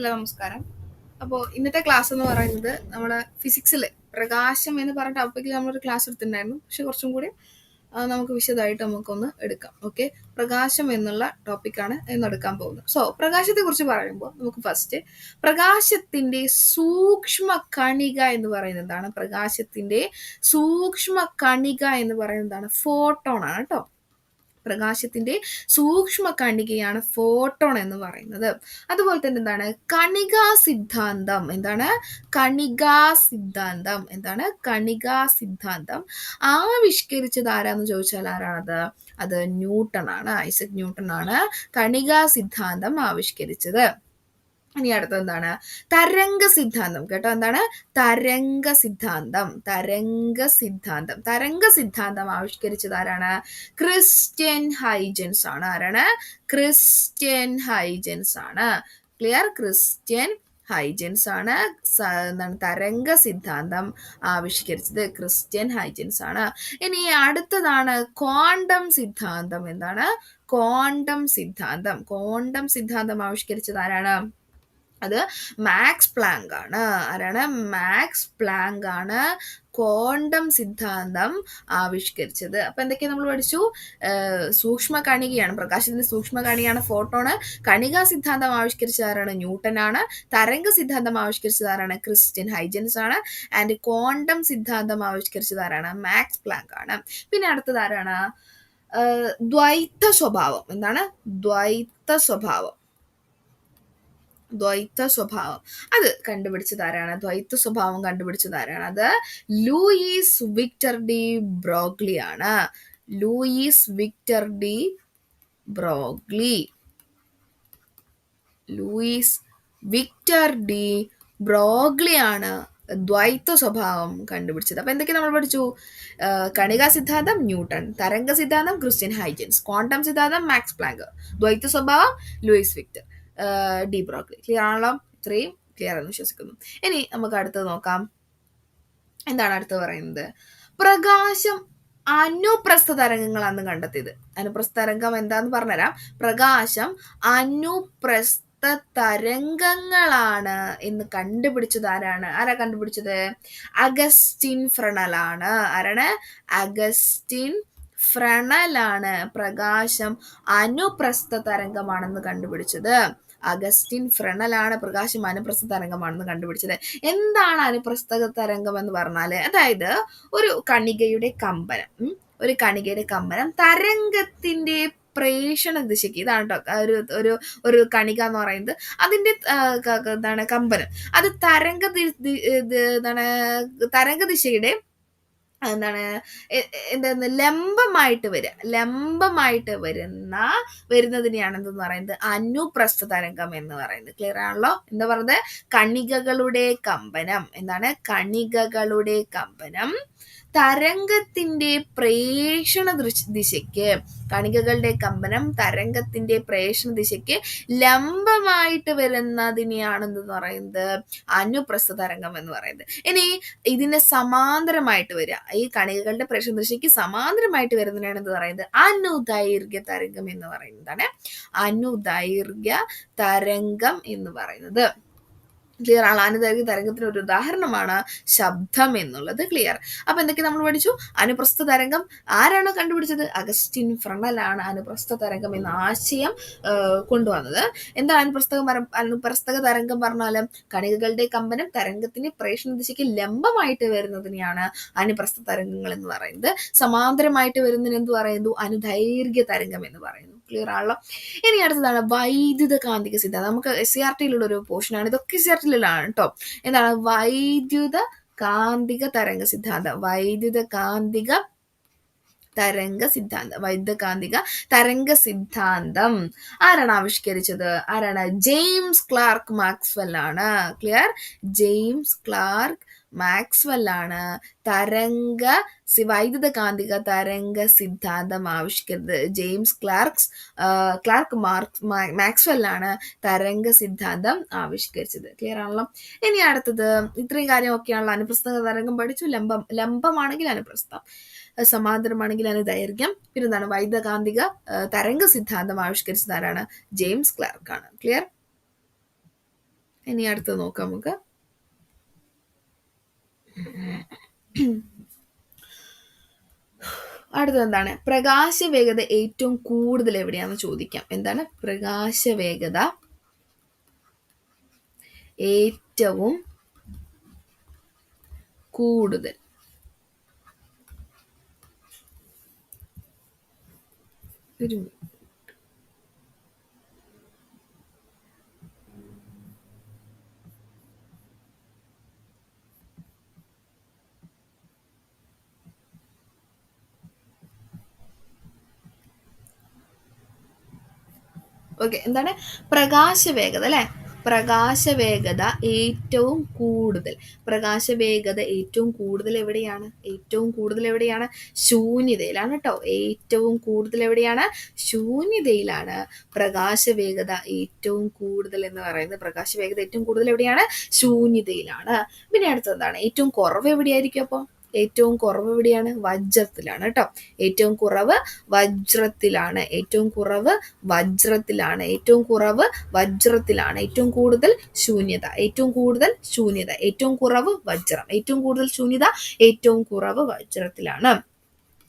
Hello നമസ്കാരം. അപ്പോൾ ഇന്നത്തെ ക്ലാസ് എന്ന് പറയുന്നത് നമ്മുടെ ഫിസിക്സിൽ പ്രകാശം എന്ന് പറഞ്ഞ ടോപ്പിക്കിൽ നമ്മളൊരു ക്ലാസ് എടുത്തിട്ടുണ്ടായിരുന്നു. പക്ഷെ കുറച്ചും കൂടി നമുക്ക് വിശദമായിട്ട് നമുക്കൊന്ന് എടുക്കാം. ഓക്കെ, പ്രകാശം എന്നുള്ള ടോപ്പിക്കാണ് ഇന്ന് എടുക്കാൻ പോകുന്നത്. സോ പ്രകാശത്തെ കുറിച്ച് പറയുമ്പോൾ നമുക്ക് ഫസ്റ്റ് പ്രകാശത്തിന്റെ സൂക്ഷ്മ കണിക എന്ന് പറയുന്നതാണ്. പ്രകാശത്തിന്റെ സൂക്ഷ്മ കണിക എന്ന് പറയുന്നതാണ് ഫോട്ടോൺ ആണ് കേട്ടോ. പ്രകാശത്തിന്റെ സൂക്ഷ്മ കണികയാണ് ഫോട്ടോൺ എന്ന് പറയുന്നത്. അതുപോലെ തന്നെ എന്താണ് കണികാ സിദ്ധാന്തം? കണികാ സിദ്ധാന്തം ആവിഷ്കരിച്ചത് ആരാന്ന് ചോദിച്ചാൽ ആരാണത്? അത് ന്യൂട്ടൺ ആണ്. ഐസക് ന്യൂട്ടൺ ആണ് കണികാ സിദ്ധാന്തം ആവിഷ്കരിച്ചത്. ഇനി അടുത്ത എന്താണ് തരംഗ സിദ്ധാന്തം? കേട്ടോ, എന്താണ് തരംഗ സിദ്ധാന്തം ആവിഷ്കരിച്ചത് ആരാണ്? ക്രിസ്റ്റ്യൻ ഹൈജൻസ് ആണ്. ആരാണ്? ക്രിസ്റ്റ്യൻ ഹൈജൻസ് ആണ്. ക്ലിയർ? ക്രിസ്റ്റ്യൻ ഹൈജൻസ് ആണ് എന്താണ് തരംഗ സിദ്ധാന്തം ആവിഷ്കരിച്ചത്. ക്രിസ്റ്റ്യൻ ഹൈജൻസ് ആണ്. ഇനി അടുത്തതാണ് ക്വാണ്ടം സിദ്ധാന്തം. എന്താണ് ക്വാണ്ടം സിദ്ധാന്തം ആവിഷ്കരിച്ചത് ആരാണ്? അത് മാക്സ് പ്ലാങ്ക് ആണ്. ആരാണ്? മാക്സ് പ്ലാങ്ക് ആണ് ക്വാണ്ടം സിദ്ധാന്തം ആവിഷ്കരിച്ചത്. അപ്പൊ എന്തൊക്കെയാ നമ്മൾ പഠിച്ചു? സൂക്ഷ്മ കണികയാണ്, പ്രകാശത്തിന്റെ സൂക്ഷ്മ കണികയാണ് ഫോട്ടോണ്. കണികാ സിദ്ധാന്തം ആവിഷ്കരിച്ചത് ആരാണ്? ന്യൂട്ടൺ ആണ്. തരംഗ സിദ്ധാന്തം ആവിഷ്കരിച്ചത് ആരാണ്? ക്രിസ്റ്റ്യൻ ഹൈജൻസ് ആണ്. ആൻഡ് ക്വാണ്ടം സിദ്ധാന്തം ആവിഷ്കരിച്ചത് ആരാണ്? മാക്സ് പ്ലാങ്ക് ആണ്. പിന്നെ അടുത്തത് ആരാണ്? ദ്വൈത സ്വഭാവം. എന്താണ് ദ്വൈത സ്വഭാവം? അത് കണ്ടുപിടിച്ചത് ആരാണ്? ദ്വൈത സ്വഭാവം കണ്ടുപിടിച്ചത് ആരാണ്? അത് ലൂയിസ് വിക്ടർ ഡി ബ്രോഗ്ലി ആണ്. ലൂയിസ് വിക്ടർ ഡി ബ്രോഗ്ലി ആണ് ദ്വൈത സ്വഭാവം കണ്ടുപിടിച്ചത്. അപ്പൊ എന്തൊക്കെ നമ്മൾ പഠിച്ചു? കണികാ സിദ്ധാന്തം ന്യൂട്ടൺ, തരംഗ സിദ്ധാന്തം ക്രിസ്റ്റ്യൻ ഹൈജൻസ്, ക്വാണ്ടം സിദ്ധാന്തം മാക്സ് പ്ലാങ്ക്, ദ്വൈത സ്വഭാവം Louis Victor de Broglie. Clear ആണല്ലോ? ഇത്രയും ക്ലിയർ എന്ന് വിശ്വസിക്കുന്നു. ഇനി നമുക്ക് അടുത്തത് നോക്കാം. എന്താണ് അടുത്ത് പറയുന്നത്? പ്രകാശം അനുപ്രസ്ഥ തരംഗങ്ങളാണ് കണ്ടെത്തിയത്. അനുപ്രസ്ഥ തരംഗം എന്താന്ന് പറഞ്ഞുതരാം. പ്രകാശം അനുപ്രസ്ഥ തരംഗങ്ങളാണ് എന്ന് കണ്ടുപിടിച്ചത് ആരാണ്? കണ്ടുപിടിച്ചത്? അഗസ്റ്റിൻ ഫ്രണൽ ആണ്. ആരാണ്? അഗസ്റ്റിൻ ഫ്രണൽ ആണ് പ്രകാശം അനുപ്രസ്ഥ തരംഗമാണെന്ന് കണ്ടുപിടിച്ചത്. അഗസ്റ്റിൻ ഫ്രണൽ ആണ് പ്രകാശം അനുപ്രസ്ഥ തരംഗമാണെന്ന് കണ്ടുപിടിച്ചത്. എന്താണ് അനുപ്രസ്ഥ തരംഗം എന്ന് പറഞ്ഞാല്? അതായത് ഒരു കണികയുടെ കമ്പനം തരംഗത്തിന്റെ പ്രേഷണ ദിശയ്ക്ക്, ഇതാണ് കേട്ടോ ഒരു കണിക എന്ന് പറയുന്നത്. അതിന്റെ എന്താണ് കമ്പനം, അത് തരംഗ ദിശയുടെ എന്താണ് ലംബമായിട്ട് വരുന്നതിനെയാണ് എന്തെന്ന് പറയുന്നത്? അനുപ്രസ്ഥ തരംഗം എന്ന് പറയുന്നത്. ക്ലിയർ ആണല്ലോ? എന്താ പറയുന്നത്? കണികകളുടെ കമ്പനം തരംഗത്തിന്റെ പ്രേഷണ ദിശയ്ക്ക്, കണികകളുടെ കമ്പനം തരംഗത്തിന്റെ പ്രേഷണ ദിശയ്ക്ക് ലംബമായിട്ട് വരുന്നതിനെയാണെന്ന് പറയുന്നത് അനുപ്രസ്ഥ തരംഗം എന്ന് പറയുന്നത്. ഇനി ഇതിന് സമാന്തരമായിട്ട് വരിക, ഈ കണികകളുടെ പ്രേഷണ ദിശയ്ക്ക് സമാന്തരമായിട്ട് വരുന്നതിനാണ് എന്ത് പറയുന്നത്? അനുദൈർഘ്യ തരംഗം എന്ന് പറയുന്നതാണ്. അനുദൈർഘ്യ തരംഗം എന്ന് പറയുന്നത്. ക്ലിയർ ആണ്? അനുദൈർഘ്യ തരംഗത്തിന് ഒരു ഉദാഹരണമാണ് ശബ്ദം എന്നുള്ളത്. ക്ലിയർ? അപ്പൊ എന്തൊക്കെ നമ്മൾ പഠിച്ചു? അനുപ്രസ്ഥ തരംഗം ആരാണ് കണ്ടുപിടിച്ചത്? അഗസ്റ്റിൻ ഫ്രണൽ ആണ് അനുപ്രസ്ഥ തരംഗം എന്ന ആശയം കൊണ്ടുവന്നത്. എന്താ അനുപ്രസ്ഥ തരംഗം പറഞ്ഞാലും കണികകളുടെ കമ്പനം തരംഗത്തിന്റെ പ്രേഷണ ദിശയ്ക്ക് ലംബമായിട്ട് വരുന്നതിനെയാണ് അനുപ്രസ്ഥ തരംഗങ്ങൾ എന്ന് പറയുന്നത്. സമാന്തരമായിട്ട് വരുന്നതിന് എന്ത് പറയുന്നു? അനുദൈർഘ്യ തരംഗം എന്ന് പറയുന്നു. ക്ലിയർ ആണല്ലോ? ഇനി അടുത്തതാണ് വൈദ്യുത കാന്തിക സിദ്ധാന്തം. നമുക്ക് SCRT-ലുള്ള ഒരു പോർഷനാണ്. ഇതൊക്കെ SCRT-ലാണ് കേട്ടോ. എന്താണ് വൈദ്യുത കാന്തിക തരംഗ സിദ്ധാന്തം? വൈദ്യുത കാന്തിക തരംഗ സിദ്ധാന്തം ആരാണ് ആവിഷ്കരിച്ചത്? ജെയിംസ് ക്ലാർക്ക് മാക്സ്വെൽ ആണ്. ക്ലിയർ? ജെയിംസ് ക്ലാർക്ക് മാക്സ്വെൽ ആണ് വൈദ്യുത കാന്തിക തരംഗ സിദ്ധാന്തം ആവിഷ്കരിച്ചത്. ജെയിംസ് ക്ലാർക്ക് മാക്സ്വെൽ ആണ് തരംഗ സിദ്ധാന്തം ആവിഷ്കരിച്ചത്. ക്ലിയർ ആണല്ലോ? ഇനി അടുത്തത് ഇത്രയും കാര്യമൊക്കെയാണല്ലോ. അനുപ്രസ്ഥ തരംഗം പഠിച്ചു. ലംബമാണെങ്കിൽ അനുപ്രസ്ഥം, സമാന്തരമാണെങ്കിൽ അനുദൈർഘ്യം. പിന്നെ എന്താണ്? വൈദ്യുത കാന്തിക തരംഗ സിദ്ധാന്തം ആവിഷ്കരിച്ചത് ആരാണ്? ജെയിംസ് ക്ലാർക്ക് ആണ്. ക്ലിയർ? ഇനി അടുത്ത് നോക്കാം നമുക്ക്. അടുത്തത് എന്താണ്? പ്രകാശവേഗത ഏറ്റവും കൂടുതൽ എവിടെയാണെന്ന് ചോദിക്കാം. എന്താണ് പ്രകാശവേഗത ഏറ്റവും കൂടുതൽ? ഒരു ഓക്കെ, എന്താണ് പ്രകാശവേഗത അല്ലെ? പ്രകാശവേഗത ഏറ്റവും കൂടുതൽ. പ്രകാശവേഗത ഏറ്റവും കൂടുതൽ എവിടെയാണ്? ഏറ്റവും കൂടുതൽ എവിടെയാണ്? ശൂന്യതയിലാണ് കേട്ടോ. ഏറ്റവും കൂടുതൽ എവിടെയാണ്? ശൂന്യതയിലാണ് പ്രകാശവേഗത ഏറ്റവും കൂടുതൽ എന്ന് പറയുന്നത്. പ്രകാശവേഗത ഏറ്റവും കൂടുതൽ എവിടെയാണ്? ശൂന്യതയിലാണ്. പിന്നെ അടുത്തത് എന്താണ്? ഏറ്റവും കുറവ് എവിടെയായിരിക്കും? അപ്പോൾ ഏറ്റവും കുറവ് എവിടെയാണ്? വജ്രത്തിലാണ് കേട്ടോ. ഏറ്റവും കുറവ് വജ്രത്തിലാണ്. ഏറ്റവും കുറവ് വജ്രത്തിലാണ്. ഏറ്റവും കുറവ് വജ്രത്തിലാണ്. ഏറ്റവും കൂടുതൽ ശൂന്യത. ഏറ്റവും കൂടുതൽ ശൂന്യത. ഏറ്റവും കുറവ് വജ്രം. ഏറ്റവും കൂടുതൽ ശൂന്യത. ഏറ്റവും കുറവ് വജ്രത്തിലാണ്.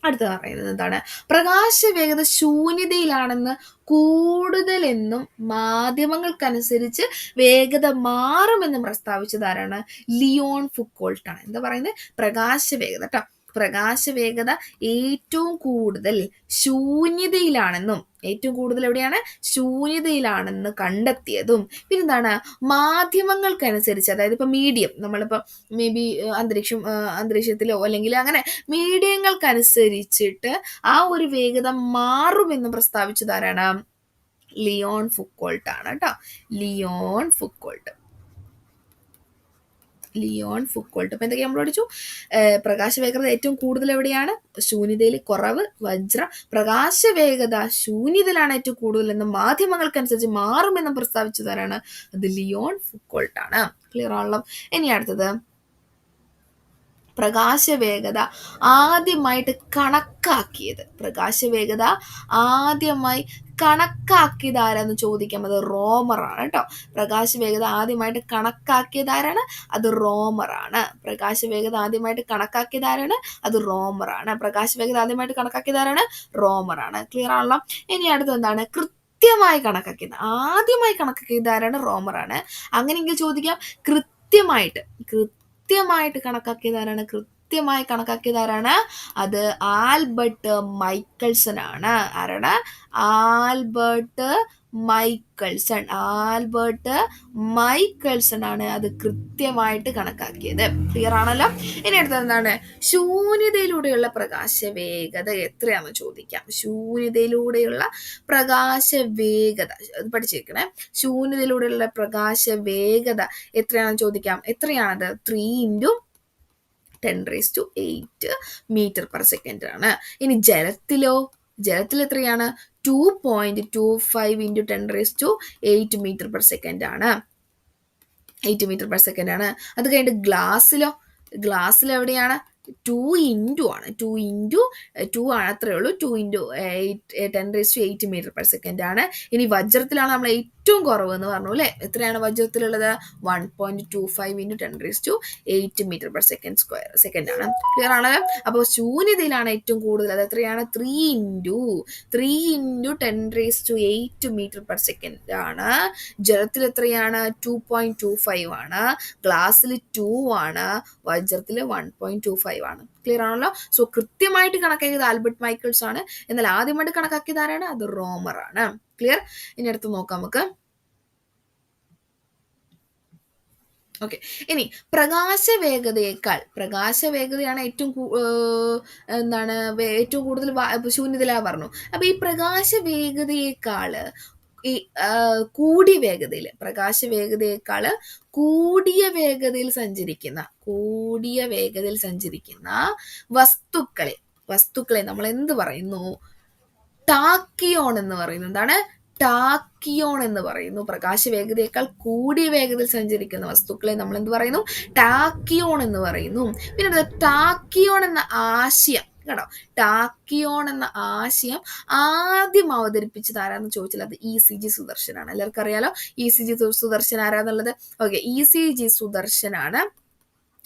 അടുത്ത പറയുന്നത് എന്താണ്? പ്രകാശവേഗത ശൂന്യതയിലാണെന്ന് കൂടുതലെന്നും മാധ്യമങ്ങൾക്കനുസരിച്ച് വേഗത മാറുമെന്നും പ്രസ്താവിച്ചത് ആരാണ്? ലിയോൺ ഫുക്കോൾട്ടാണ്. എന്താ പറയുന്നത്? പ്രകാശവേഗത കേട്ടോ. പ്രകാശവേഗത ഏറ്റവും കൂടുതൽ ശൂന്യതയിലാണെന്നും, ഏറ്റവും കൂടുതൽ എവിടെയാണ്? ശൂന്യതയിലാണെന്ന് കണ്ടെത്തിയതും. പിന്നെന്താണ്? മാധ്യമങ്ങൾക്കനുസരിച്ച്, അതായത് ഇപ്പൊ മീഡിയം, നമ്മളിപ്പോ മേ ബി അന്തരീക്ഷത്തിലോ അല്ലെങ്കിൽ അങ്ങനെ മീഡിയങ്ങൾക്കനുസരിച്ചിട്ട് ആ ഒരു വേഗത മാറുമെന്ന് പ്രസ്താവിച്ചത് ആരാണ്? ലിയോൺ ഫുക്കോൾട്ട് ആണ് കേട്ടോ. Leon Foucault. അപ്പൊ എന്തൊക്കെ നമ്മൾ പഠിച്ചു? പ്രകാശവേഗത ഏറ്റവും കൂടുതൽ എവിടെയാണ്? ശൂന്യതയിൽ. കുറവ് വജ്രം. പ്രകാശവേഗത ശൂന്യതയിലാണ് ഏറ്റവും കൂടുതൽ എന്ന് മാധ്യമങ്ങൾക്കനുസരിച്ച് മാറുമെന്ന് പ്രസ്താവിച്ചത് ആരാണ്? അത് ലിയോൺ ഫുക്കോൾട്ട് ആണ്. ക്ലിയർ ആണല്ലോ. ഇനി അടുത്തത്, പ്രകാശവേഗത ആദ്യമായിട്ട് കണക്കാക്കിയത്. പ്രകാശവേഗത ആദ്യമായി കണക്കാക്കിയത് ആരാന്ന് ചോദിക്കാം. അത് റോമറാണ് കേട്ടോ. പ്രകാശവേഗത ആദ്യമായിട്ട് കണക്കാക്കിയത് ആരാണ്? അത് റോമറാണ്. പ്രകാശവേഗത ആദ്യമായിട്ട് കണക്കാക്കിയത് ആരാണ്? അത് റോമറാണ്. പ്രകാശവേഗത ആദ്യമായിട്ട് കണക്കാക്കിയത് ആരാണ്? റോമറാണ്. ക്ലിയർ ആണല്ലോ. ഇനി അടുത്ത് എന്താണ്? കൃത്യമായി കണക്കാക്കിയത്. ആദ്യമായി കണക്കാക്കിയത് ആരാണ്? റോമറാണ്. അങ്ങനെയെങ്കിൽ ചോദിക്കാം, കൃത്യമായിട്ട് കണക്കാക്കിയതാരാണ്? കൃത്യമായി കണക്കാക്കിയതാരാണ്? അത് ആൽബർട്ട് മൈക്കൽസൺ ആണ്. ആരാണ്? ആൽബർട്ട് മൈക്കൽസൺ ആണ് അത് കൃത്യമായിട്ട് കണക്കാക്കിയത്. ക്ലിയർ ആണല്ലോ. ഇനി അടുത്തത് എന്താണ്? ശൂന്യതയിലൂടെയുള്ള പ്രകാശവേഗത എത്രയാണെന്ന് ചോദിക്കാം. ശൂന്യതയിലൂടെയുള്ള പ്രകാശവേഗത അത് പഠിച്ചിരിക്കണേ. ശൂന്യതയിലൂടെയുള്ള പ്രകാശവേഗത എത്രയാണെന്ന് ചോദിക്കാം. എത്രയാണത്? 3 × 10⁸ മീറ്റർ പെർ സെക്കൻഡ് ആണ്. ഇനി ജലത്തിൽ എത്രയാണ്? 2.25 × 10⁸ മീറ്റർ പെർ സെക്കൻഡ് ആണ്. 8 മീറ്റർ പെർ സെക്കൻഡ് ആണ്. അത് കഴിഞ്ഞിട്ട് ഗ്ലാസ്സിൽ എവിടെയാണ്? 2 ആണ്. 2 ആണ്, അത്രേ ഉള്ളൂ. 2 × 10⁸ മീറ്റർ പെർ സെക്കൻഡ് ആണ്. ഇനി വജ്രത്തിലാണ് നമ്മൾ ഏറ്റവും കുറവ് എന്ന് പറഞ്ഞു അല്ലേ? എത്രയാണ് വജ്രത്തിലുള്ളത്? 1.25 × 10⁸ മീറ്റർ പെർ സെക്കൻഡ് ആണ്. ക്ലിയർ ആണല്ലോ. അപ്പോൾ ശൂന്യതയിലാണ് ഏറ്റവും കൂടുതൽ. അത് എത്രയാണ്? 3 × 10⁸ മീറ്റർ പെർ സെക്കൻഡ് ആണ്. ജലത്തിൽ എത്രയാണ്? 2.25 ആണ്. ഗ്ലാസ്സിൽ 2 ആണ്. വജ്രത്തിൽ 1.25 ആണ്. ക്ലിയർ ആണല്ലോ. സോ കൃത്യമായിട്ട് കണക്കാക്കിയത് ആൽബർട്ട് മൈക്കിൾസ് ആണ്. എന്നാൽ ആദ്യമായിട്ട് കണക്കാക്കിയത് ആരാണ്? അത് റോമർ ആണ്. ക്ലിയർ. ഇനി അടുത്ത് നോക്കാം നമുക്ക്. ഓക്കെ, ഇനി പ്രകാശവേഗതയാണ് ഏറ്റവും ഏറ്റവും കൂടുതൽ ശൂന്യതയിലാ പറഞ്ഞു. അപ്പൊ ഈ പ്രകാശവേഗതയേക്കാള് കൂടിയ വേഗതയിൽ സഞ്ചരിക്കുന്ന വസ്തുക്കളെ നമ്മൾ എന്ത് പറയുന്നു? ടാക്കിയോൺ എന്ന് പറയുന്നു. എന്താണ്? ടാക്കിയോൺ എന്ന് പറയുന്നു. പ്രകാശവേഗതയേക്കാൾ കൂടിയ വേഗതയിൽ സഞ്ചരിക്കുന്ന വസ്തുക്കളെ നമ്മൾ എന്ത് പറയുന്നു? ടാക്കിയോൺ എന്ന് പറയുന്നു. പിന്നെ ടാക്കിയോൺ എന്ന ആശയം കേട്ടോ. ടാക്കിയോൺ എന്ന ആശയം ആദ്യം അവതരിപ്പിച്ചത് ആരാന്ന് ചോദിച്ചാൽ അത് ECG സുദർശനാണ്. എല്ലാവർക്കും അറിയാലോ ECG സുദർശൻ ആരാന്നുള്ളത്. ഓക്കെ, ECG സുദർശനാണ്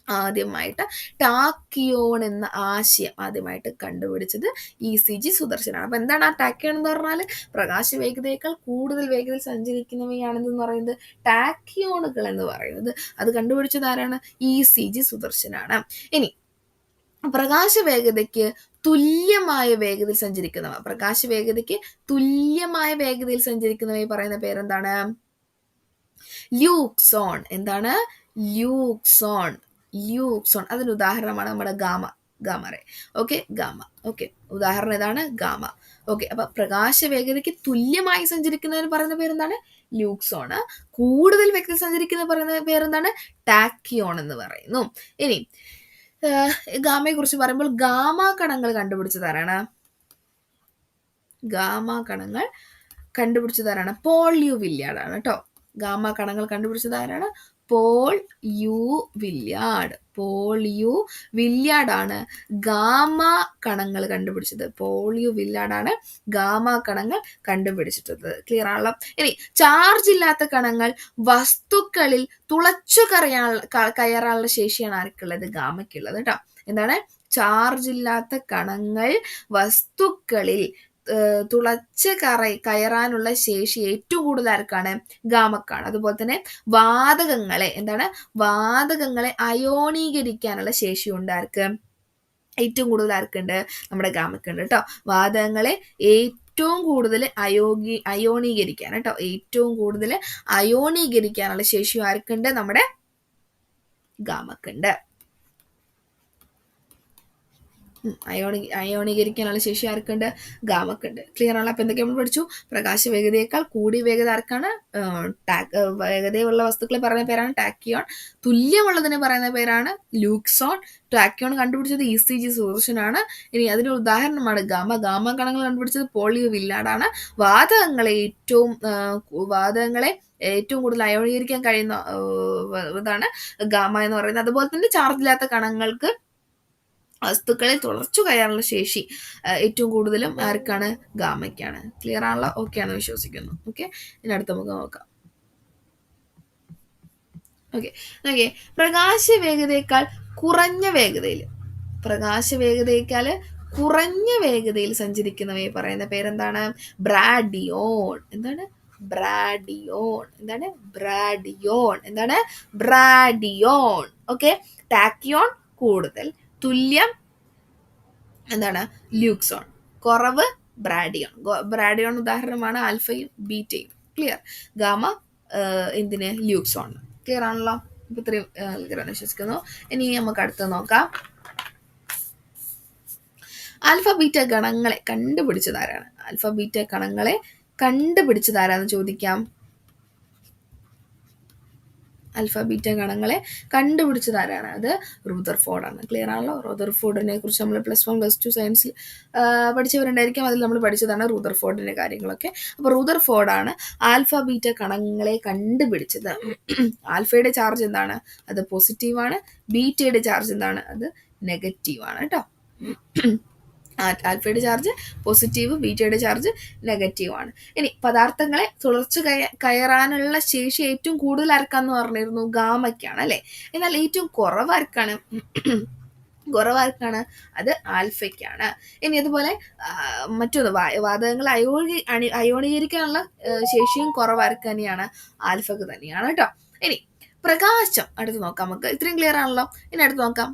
ആദ്യമായിട്ട് ടാക്കിയോൺ എന്ന ആശയം ആദ്യമായിട്ട് കണ്ടുപിടിച്ചത് ECG സുദർശനാണ്. അപ്പൊ എന്താണ് ആ ടാക്കിയോൺ എന്ന് പറഞ്ഞാൽ പ്രകാശ വേഗതയേക്കാൾ കൂടുതൽ വേഗതയിൽ സഞ്ചരിക്കുന്നവയാണെന്ന് പറയുന്നത് ടാക്കിയോണുകൾ എന്ന് പറയുന്നത്. അത് കണ്ടുപിടിച്ചത് ആരാണ്? ECG സുദർശനാണ്. ഇനി പ്രകാശ വേഗതയ്ക്ക് തുല്യമായ വേഗതയിൽ സഞ്ചരിക്കുന്നവ, പ്രകാശ വേഗതയ്ക്ക് തുല്യമായ വേഗതയിൽ സഞ്ചരിക്കുന്നവയെ പറയുന്ന പേരെന്താണ്? ല്യൂക്സോൺ. എന്താണ്? ല്യൂക്സോൺ. ല്യൂക്സോൺ. അതിന് ഉദാഹരണമാണ് നമ്മുടെ gamma ray. Okay, gamma. Okay, ഉദാഹരണം ഏതാണ്? ഗാമ. ഓക്കെ, അപ്പൊ പ്രകാശ വേഗതയ്ക്ക് തുല്യമായി സഞ്ചരിക്കുന്നതിന് പറയുന്ന പേരെന്താണ്? ല്യൂക്സോൺ. കൂടുതൽ വേഗത്തിൽ സഞ്ചരിക്കുന്ന പറയുന്ന പേരെന്താണ്? ടാക്കിയോൺ എന്ന് പറയുന്നു. ഇനി ഗാമയെ കുറിച്ച് പറയുമ്പോൾ ഗാമ കണങ്ങൾ കണ്ടുപിടിച്ചതാരാണ്? ഗാമ കണങ്ങൾ കണ്ടുപിടിച്ചതാരാണ്? പോൾ യു വില്യാർഡ് ആണ് കേട്ടോ. ഗാമ കണങ്ങൾ കണ്ടുപിടിച്ചതാരാണ്? Paul U Villard. Paul U Villard ആണ് ഗാമ കണങ്ങൾ കണ്ടുപിടിച്ചത്. പോൾ യു വില്യാർഡ് ആണ് ഗാമ കണങ്ങൾ കണ്ടുപിടിച്ചിട്ടത്. ക്ലിയർ ആണല്ലോ. ഇനി ചാർജ് ഇല്ലാത്ത കണങ്ങൾ വസ്തുക്കളിൽ തുളച്ചു കയറാനുള്ള ശേഷിയാണ് ആർക്കുള്ളത്? ഗാമയ്ക്കുള്ളത് കേട്ടോ. എന്താണ്? ചാർജ് ഇല്ലാത്ത കണങ്ങൾ വസ്തുക്കളിൽ തുളച്ച് കയറാനുള്ള ശേഷി ഏറ്റവും കൂടുതൽ ആർക്കാണ്? ഗാമക്കാണ്. അതുപോലെ തന്നെ വാതകങ്ങളെ വാതകങ്ങളെ അയോണീകരിക്കാനുള്ള ശേഷി ഉണ്ട് ആർക്ക്? ഏറ്റവും കൂടുതൽ ആർക്കുണ്ട്? നമ്മുടെ ഗാമക്കുണ്ട് കേട്ടോ. വാതകങ്ങളെ ഏറ്റവും കൂടുതൽ അയോണീകരിക്കാൻ കേട്ടോ, ഏറ്റവും കൂടുതൽ അയോണീകരിക്കാനുള്ള ശേഷി ആർക്കുണ്ട്? നമ്മുടെ ഗാമക്കുണ്ട്. അയോണീകരിക്കാനുള്ള ശേഷി ആർക്കുണ്ട്? ഗാമക്കുണ്ട്. ക്ലിയർ ആണല്ലോ. അപ്പൊ എന്തൊക്കെ നമ്മൾ പഠിച്ചു? പ്രകാശ വേഗതയേക്കാൾ കൂടിയ വേഗത ആർക്കാണ്? വേഗതയുള്ള വസ്തുക്കളെ പറയുന്ന പേരാണ് ടാക്കിയോൺ. തുല്യമുള്ളതിനെ പറയുന്ന പേരാണ് ല്യൂക്സോൺ. ടാക്കിയോൺ കണ്ടുപിടിച്ചത് ECG സുദർശനാണ്. ഇനി അതിന് ഉദാഹരണമാണ് ഗാമ കണങ്ങൾ കണ്ടുപിടിച്ചത് പോൾ യു വില്യാർഡ് ആണ്. വാതകങ്ങളെ ഏറ്റവും കൂടുതൽ അയോണീകരിക്കാൻ കഴിയുന്ന ഇതാണ് ഗാമ എന്ന് പറയുന്നത്. അതുപോലെ തന്നെ ചാർജ് ഇല്ലാത്ത കണങ്ങൾക്ക് വസ്തുക്കളിൽ തുളച്ചു കയറാനുള്ള ശേഷി ഏറ്റവും കൂടുതലും ആർക്കാണ്? ഗാമയ്ക്കാണ്. ക്ലിയർ ആണല്ലോ. ഓക്കെ ആണെന്ന് വിശ്വസിക്കുന്നു. ഓക്കെ, ഇനി അടുത്ത് നമുക്ക് നോക്കാം. ഓക്കെ, പ്രകാശ വേഗതയേക്കാൾ കുറഞ്ഞ വേഗതയിൽ സഞ്ചരിക്കുന്നവയെ പറയുന്ന പേരെന്താണ്? ബ്രാഡിയോൺ. എന്താണ്? ബ്രാഡിയോൺ. ഓക്കെ, ടാക്കിയോൺ കൂടുതൽ, തുല്യം എന്താണ്? ല്യൂക്സോൺ, കുറവ് ബ്രാഡിയോൺ ഉദാഹരണമാണ് ആൽഫയും ബീറ്റയും. ക്ലിയർ. ഗാമ എന്തിന്? ല്യൂക്സോൺ. ക്ലിയർ ആണല്ലോ. ഇപ്പൊ ഇത്രയും ക്ലിയർ ആണ് വിശ്വസിക്കുന്നു. ഇനി നമുക്ക് അടുത്ത് നോക്കാം. ആൽഫ ബീറ്റ ഗണങ്ങളെ കണ്ടുപിടിച്ചതാരാന്ന് ചോദിക്കാം. ആൽഫ ബീറ്റ ഗണങ്ങളെ കണ്ടുപിടിച്ചതാരാണ്? അത് റൂദർഫോർഡ് ആണ്. ക്ലിയർ ആണല്ലോ. റൂദർഫോർഡിനെ കുറിച്ച് നമ്മൾ +1 +2 സയൻസിൽ പഠിച്ചവരുണ്ടായിരിക്കും. അതിൽ നമ്മൾ പഠിച്ചതാണ് റൂദർഫോർഡിന്റെ കാര്യങ്ങളൊക്കെ. അപ്പോൾ റൂദർഫോർഡ് ആണ് ആൽഫ ബീറ്റ കണങ്ങളെ കണ്ടുപിടിച്ചത്. ആൽഫയുടെ ചാർജ് എന്താണ്? അത് പോസിറ്റീവാണ്. ബീറ്റയുടെ ചാർജ് എന്താണ്? അത് നെഗറ്റീവാണ് കേട്ടോ. ആൽഫയുടെ ചാർജ് പോസിറ്റീവ്, ബീറ്റയുടെ ചാർജ് നെഗറ്റീവ് ആണ്. ഇനി പദാർത്ഥങ്ങളെ തുളച്ചു കയറാനുള്ള ശേഷി ഏറ്റവും കൂടുതൽ ആർക്കാന്ന് പറഞ്ഞിരുന്നു? ഗാമയ്ക്കാണ് അല്ലെ. എന്നാൽ ഏറ്റവും കുറവാർക്കാണ്? അത് ആൽഫയ്ക്കാണ്. ഇനി അതുപോലെ മറ്റൊന്ന്, വാതകങ്ങൾ അയോണീകരിക്കാനുള്ള ശേഷിയും കുറവാർക്ക് തന്നെയാണ്? ആൽഫക്ക് തന്നെയാണ് കേട്ടോ. ഇനി പ്രകാശം അടുത്ത് നോക്കാം. നമുക്ക് ഇത്രയും ക്ലിയർ ആണല്ലോ. ഇനി അടുത്ത് നോക്കാം.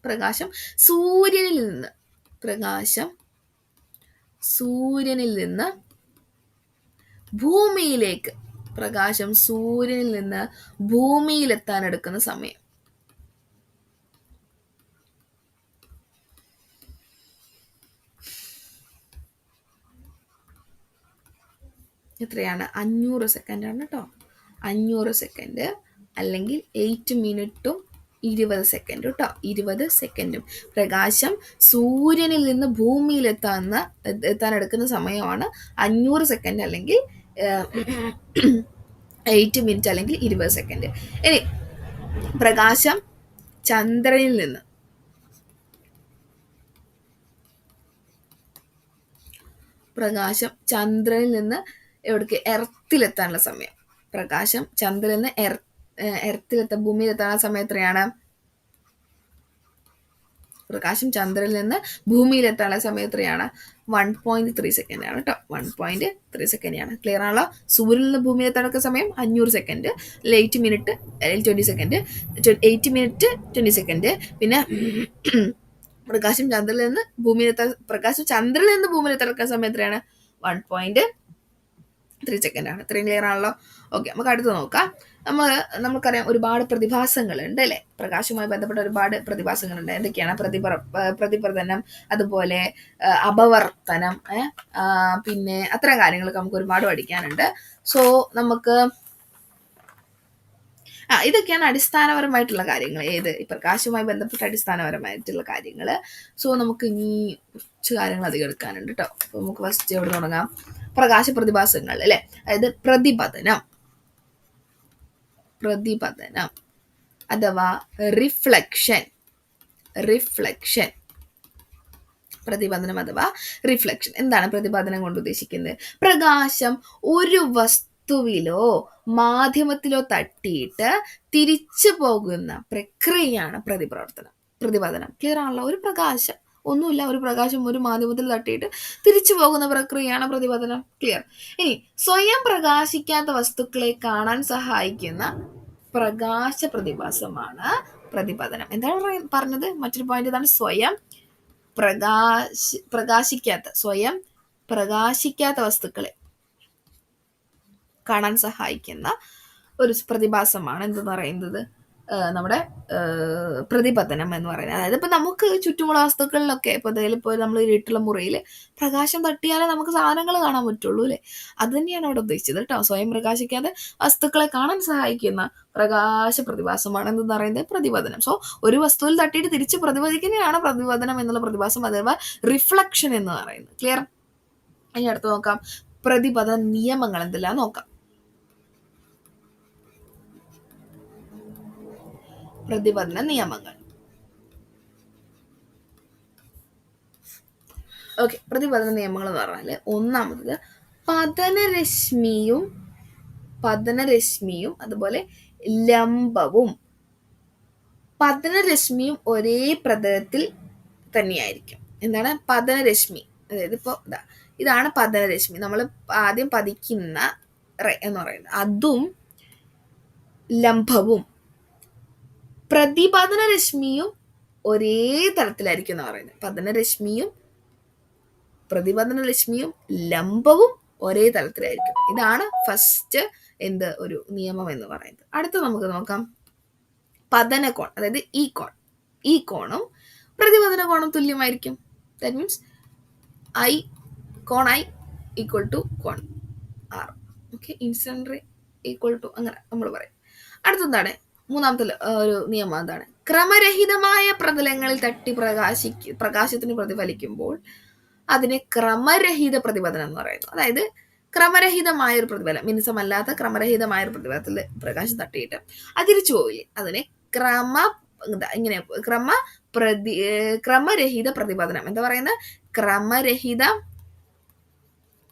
പ്രകാശം സൂര്യനിൽ നിന്ന് ഭൂമിയിലെത്താൻ എടുക്കുന്ന സമയം എത്രയാണ്? 500 സെക്കൻഡ് ആണ് കേട്ടോ. 500 സെക്കൻഡ് അല്ലെങ്കിൽ 8 മിനിറ്റും 20 സെക്കൻഡ് കേട്ടോ. 20 സെക്കൻഡും. പ്രകാശം സൂര്യനിൽ നിന്ന് ഭൂമിയിൽ എത്താൻ എടുക്കുന്ന സമയമാണ് 500 സെക്കൻഡ് അല്ലെങ്കിൽ 8 മിനിറ്റ് അല്ലെങ്കിൽ 20 സെക്കൻഡ്. ഇനി പ്രകാശം ചന്ദ്രനിൽ നിന്ന് പ്രകാശം ചന്ദ്രനിൽ നിന്ന് എവിടേക്ക് എർത്തിലെത്താനുള്ള സമയം. പ്രകാശം ചന്ദ്രനിൽ നിന്ന് ഭൂമിയിലെത്താനുള്ള സമയം എത്രയാണ്? പ്രകാശം ചന്ദ്രനിൽ നിന്ന് ഭൂമിയിലെത്താനുള്ള സമയം എത്രയാണ്? 1.3 സെക്കൻഡ് ആണ് കേട്ടോ. 1.3 സെക്കൻഡ്. ക്ലിയർ ആണല്ലോ? സൂര്യനിൽ നിന്ന് ഭൂമിയിലെത്താനുള്ള സമയം 500 second, 8 minute 20 second, 8 minute 20 second. പിന്നെ പ്രകാശം ചന്ദ്രനിൽ നിന്ന് ഭൂമിയിലെത്താനുള്ള സമയം എത്രയാണ്? 1.3 സെക്കൻഡ് ആണ്. ഇത്രയും ക്ലിയർ ആണല്ലോ? ഓക്കെ, നമുക്ക് അടുത്ത് നോക്കാം. നമുക്കറിയാം ഒരുപാട് പ്രതിഭാസങ്ങളുണ്ട് അല്ലേ? പ്രകാശവുമായി ബന്ധപ്പെട്ട ഒരുപാട് പ്രതിഭാസങ്ങളുണ്ട്. എന്തൊക്കെയാണ്? പ്രതിപ്രദനം, അതുപോലെ അപവർത്തനം, പിന്നെ അത്തരം കാര്യങ്ങളൊക്കെ നമുക്ക് ഒരുപാട് പഠിക്കാനുണ്ട്. സോ നമുക്ക് ഇതൊക്കെയാണ് അടിസ്ഥാനപരമായിട്ടുള്ള കാര്യങ്ങൾ. ഈ പ്രകാശവുമായി ബന്ധപ്പെട്ട അടിസ്ഥാനപരമായിട്ടുള്ള കാര്യങ്ങൾ. സോ നമുക്ക് ഇനി കുറച്ച് കാര്യങ്ങൾ അധികം എടുക്കാനുണ്ട് കേട്ടോ. അപ്പോൾ നമുക്ക് ഫസ്റ്റ് എവിടെ തുടങ്ങാം? പ്രകാശ പ്രതിഭാസങ്ങൾ അല്ലേ? അതായത് പ്രതിപതനം അഥവാ റിഫ്ലക്ഷൻ. പ്രതിപതനം അഥവാ റിഫ്ലക്ഷൻ. എന്താണ് പ്രതിപതനം കൊണ്ട് ഉദ്ദേശിക്കുന്നത്? പ്രകാശം ഒരു വസ്തുവിലോ മാധ്യമത്തിലോ തട്ടിയിട്ട് തിരിച്ചു പോകുന്ന പ്രക്രിയയാണ് പ്രതിപതനം. ക്ലിയർ ആണല്ലോ? ഒരു പ്രകാശം ഒരു മാധ്യമത്തിൽ തട്ടിയിട്ട് തിരിച്ചു പോകുന്ന പ്രക്രിയയാണ് പ്രതിപതനം. ക്ലിയർ? ഇനി സ്വയം പ്രകാശിക്കാത്ത വസ്തുക്കളെ കാണാൻ സഹായിക്കുന്ന പ്രകാശ പ്രതിഭാസമാണ് പ്രതിപതനം. എന്താണ് പറഞ്ഞത്? മറ്റൊരു പോയിന്റ് ഇതാണ്. സ്വയം പ്രകാശിക്കാത്ത വസ്തുക്കളെ കാണാൻ സഹായിക്കുന്ന ഒരു പ്രതിഭാസമാണ് എന്തെന്ന് പറയുന്നത്? നമ്മുടെ പ്രതിപതനം എന്ന് പറയുന്നത്. അതായത് ഇപ്പൊ നമുക്ക് ചുറ്റുമുള്ള വസ്തുക്കളിലൊക്കെ ഇപ്പോൾ നമ്മൾ ഇരുട്ടുള്ള മുറിയിൽ പ്രകാശം തട്ടിയാലേ നമുക്ക് സാധനങ്ങൾ കാണാൻ പറ്റുള്ളൂ അല്ലേ? അത് തന്നെയാണ് അവിടെ ഉദ്ദേശിച്ചത് കേട്ടോ. സ്വയം പ്രകാശിക്കാതെ വസ്തുക്കളെ കാണാൻ സഹായിക്കുന്ന പ്രകാശ പ്രതിഭാസമാണ് എന്തെന്ന് പറയുന്നത്? പ്രതിപതനം. സോ ഒരു വസ്തുവിൽ തട്ടിയിട്ട് തിരിച്ച് പ്രതിപദിക്കുന്നതാണ് പ്രതിപതനം എന്നുള്ള പ്രതിഭാസം, അഥവാ റിഫ്ലക്ഷൻ എന്ന് പറയുന്നത്. ക്ലിയർ? ഇനി അടുത്ത് നോക്കാം പ്രതിപതന നിയമങ്ങൾ എന്തെല്ലാം നോക്കാം. പ്രതിപതന നിയമങ്ങൾ. ഓക്കെ, പ്രതിപതന നിയമങ്ങൾ എന്ന് പറഞ്ഞാൽ ഒന്നാമത് പതനരശ്മിയും അതുപോലെ ലംബവും. പതനരശ്മിയും ഒരേ പ്രതലത്തിൽ തന്നെയായിരിക്കും. എന്താണ് പതനരശ്മി? അതായത് ഇപ്പോൾ ഇതാണ് പതനരശ്മി, നമ്മൾ ആദ്യം പതിക്കുന്ന എന്ന് പറയുന്നത്. അതും ലംബവും പ്രതിപതന രശ്മിയും ഒരേ തലത്തിലായിരിക്കും എന്ന് പറയുന്നത്. പ്രതിപതന രശ്മിയും ലംബവും ഒരേ തലത്തിലായിരിക്കും. ഇതാണ് ഫസ്റ്റ് ഒരു നിയമം എന്ന് പറയുന്നത്. അടുത്ത നമുക്ക് നോക്കാം പതനകോൺ, അതായത് ഈ കോണും പ്രതിപതന കോണും തുല്യമായിരിക്കും. ദാറ്റ് മീൻസ് കോൺ I ഈക്വൽ ടു കോൺ R. Okay, incident equal to അങ്ങനെ നമ്മൾ പറയും. അടുത്തെന്താണ്? മൂന്നാമത്തെ ഒരു നിയമം എന്താണ്? ക്രമരഹിതമായ പ്രതലങ്ങളിൽ തട്ടി പ്രകാശത്തിന് പ്രതിഫലിക്കുമ്പോൾ അതിനെ ക്രമരഹിത പ്രതിപതനം എന്ന് പറയുന്നു. അതായത് ക്രമരഹിതമായ ഒരു പ്രതിഫലം, മിനുസമല്ലാത്ത ക്രമരഹിതമായ ഒരു പ്രതിഫലത്തിൽ പ്രകാശം തട്ടിയിട്ട് അത് തിരിച്ചു പോവില്ലേ, അതിനെ ക്രമരഹിത പ്രതിപതനം എന്താ പറയുന്നത്?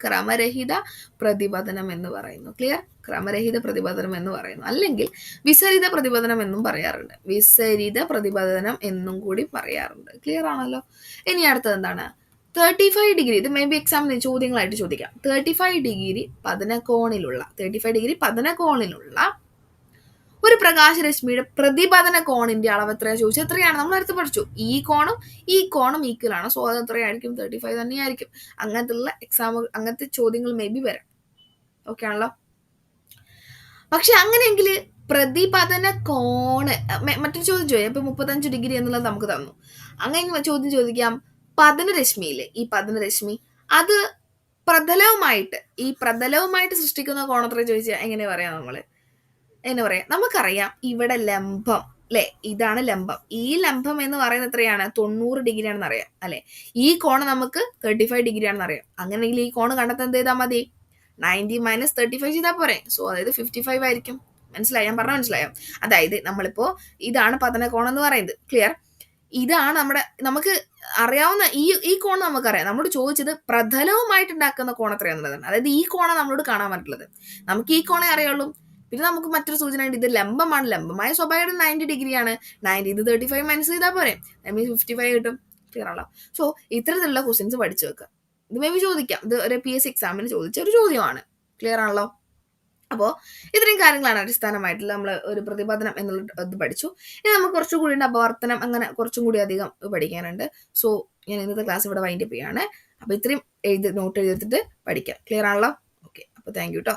ക്രമരഹിത പ്രതിപതനം എന്ന് പറയുന്നു. ക്ലിയർ? ക്രമരഹിത പ്രതിപതനം എന്ന് പറയുന്നു. അല്ലെങ്കിൽ വിസരിത പ്രതിപതനം എന്നും പറയാറുണ്ട്. വിസരിത പ്രതിപതനം എന്നും കൂടി പറയാറുണ്ട്. ക്ലിയർ ആണല്ലോ? ഇനി അടുത്തത് എന്താണ്? 35 ഡിഗ്രി. ഇത് മേ ബി എക്സാമിന് ചോദ്യങ്ങളായിട്ട് ചോദിക്കാം. 35 ഡിഗ്രി പതനകോണിലുള്ള ഒരു പ്രകാശരശ്മിയുടെ പ്രതിപതന കോണിന്റെ അളവ് എത്രയാണ് ചോദിച്ചാൽ എത്രയാണ്? നമ്മൾ അടുത്ത് പഠിച്ചു. ഈ കോണും ഈക്വൽ ആണ്. സോ അത് എത്രയായിരിക്കും? 35 തന്നെയായിരിക്കും. അങ്ങനത്തെ ചോദ്യങ്ങൾ മേ ബി വരാം. ഓക്കെ ആണല്ലോ? പക്ഷെ അങ്ങനെയെങ്കിൽ പ്രതിപതന കോണ് മറ്റൊരു ചോദ്യം ചോദിക്കാം. ഇപ്പൊ 35 ഡിഗ്രി എന്നുള്ളത് നമുക്ക് തന്നു. അങ്ങനെ ചോദ്യം ചോദിക്കാം, ഈ പതനരശ്മി അത് പ്രതലവുമായിട്ട് സൃഷ്ടിക്കുന്ന കോണത്ര ചോദിച്ചാൽ എങ്ങനെ പറയാം? നമുക്കറിയാം ഇവിടെ ലംബം അല്ലെ, ഇതാണ് ലംബം. ഈ ലംബം എന്ന് പറയുന്നത് എത്രയാണ്? 90 ഡിഗ്രി ആണെന്ന് അറിയാം അല്ലെ. ഈ കോണ് നമുക്ക് 35 ഡിഗ്രി ആണെന്ന് അറിയാം. അങ്ങനെയെങ്കിൽ ഈ കോണ് കണ്ടെത്താൻ എന്ത് ചെയ്താൽ മതി? 90 - 35 ചെയ്താൽ പോരെ. സോ അതായത് 55 ആയിരിക്കും. മനസ്സിലായോ? അതായത് നമ്മളിപ്പോ ഇതാണ് പതന കോണം എന്ന് പറയുന്നത്. ക്ലിയർ? ഇതാണ് നമുക്ക് അറിയാവുന്ന ഈ കോൺ നമുക്കറിയാം. നമ്മളോട് ചോദിച്ചത് പ്രതലവുമായിട്ട് ഉണ്ടാക്കുന്ന കോൺ എത്രയാണെന്നുള്ളതാണ്. അതായത് ഈ കോണാണ് നമ്മളോട് കാണാൻ പറ്റുള്ളത്. നമുക്ക് ഈ കോണേ അറിയുള്ളൂ. പിന്നെ നമുക്ക് മറ്റൊരു സൂചന ഉണ്ട്, ഇത് ലംബമാണ്. ലംബമായ സ്വാഭാവികം 90 ഡിഗ്രിയാണ്. 90 ഇത് 35 മൈനസ് ചെയ്താൽ പോരെ, മീൻസ് 55 കിട്ടും. ക്ലിയർ ആണല്ലോ. സോ ഇത്തരത്തിലുള്ള ക്വസ്റ്റ്യൻസ് പഠിച്ചു വെക്കുക. ഇത് മേ ബി ചോദിക്കാം. ഇത് ഒരു PSC എക്സാമിന് ചോദിച്ച ഒരു ചോദ്യമാണ്. ക്ലിയർ ആണല്ലോ. അപ്പോൾ ഇത്രയും കാര്യങ്ങളാണ് അടിസ്ഥാനമായിട്ടുള്ള നമ്മൾ ഒരു പ്രതിപാദനം എന്നുള്ള ഇത് പഠിച്ചു. ഇനി നമുക്ക് കുറച്ചും കൂടി അപവർത്തനം, അങ്ങനെ കുറച്ചും കൂടി അധികം പഠിക്കാനുണ്ട്. സോ ഞാൻ ഇന്നത്തെ ക്ലാസ് ഇവിടെ വൈൻഡ് അപ്പ് ചെയ്യാണ്. അപ്പോൾ ഇത്രയും നോട്ട് എഴുതിയിട്ട് പഠിക്കാം. ക്ലിയർ ആണല്ലോ. ഓക്കെ, അപ്പോൾ താങ്ക് യു കേട്ടോ.